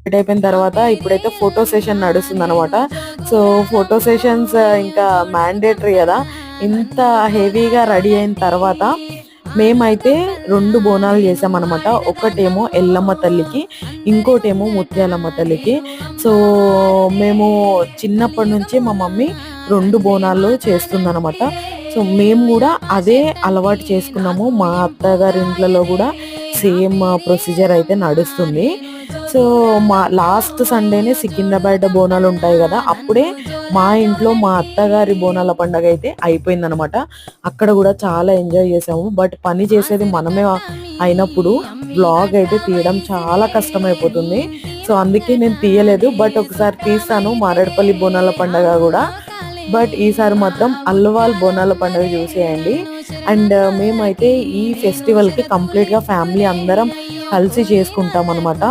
అయిపోయిన తర్వాత ఇప్పుడైతే ఫోటో సెషన్ నడుస్తుంది అనమాట. సో ఫోటో సెషన్స్ ఇంకా మ్యాండేటరీ కదా. ఇంత హెవీగా రెడీ అయిన తర్వాత మేమైతే 2 బోనాలు చేసామన్నమాట. ఒకటేమో ఎల్లమ్మ తల్లికి, ఇంకోటేమో ముత్యాలమ్మ తల్లికి. సో మేము చిన్నప్పటి నుంచి మా మమ్మీ 2 బోనాలు చేస్తుందన్నమాట. సో మేము కూడా అదే అలవాటు చేసుకున్నాము. మా అత్తగారి ఇంట్లో కూడా సేమ్ ప్రొసీజర్ అయితే నడుస్తుంది. సో మా లాస్ట్ సండేనే సికింద్రాబాద్ బోనాలు ఉంటాయి కదా, అప్పుడే మా ఇంట్లో మా అత్తగారి బోనాల పండుగ అయితే అయిపోయిందనమాట. అక్కడ కూడా చాలా ఎంజాయ్ చేసాము. బట్ పని చేసేది మనమే అయినప్పుడు వ్లాగ్ అయితే తీయడం చాలా కష్టమైపోతుంది. సో అందుకే నేను తీయలేదు. బట్ ఒకసారి తీస్తాను మారేడుపల్లి బోనాల పండుగ కూడా. బట్ ఈసారి మాత్రం అల్వాల్ బోనాల పండుగ చూసేయండి. అండ్ మేమైతే ఈ ఫెస్టివల్కి కంప్లీట్గా ఫ్యామిలీ అందరం కలిసి చేసుకుంటాం అనమాట.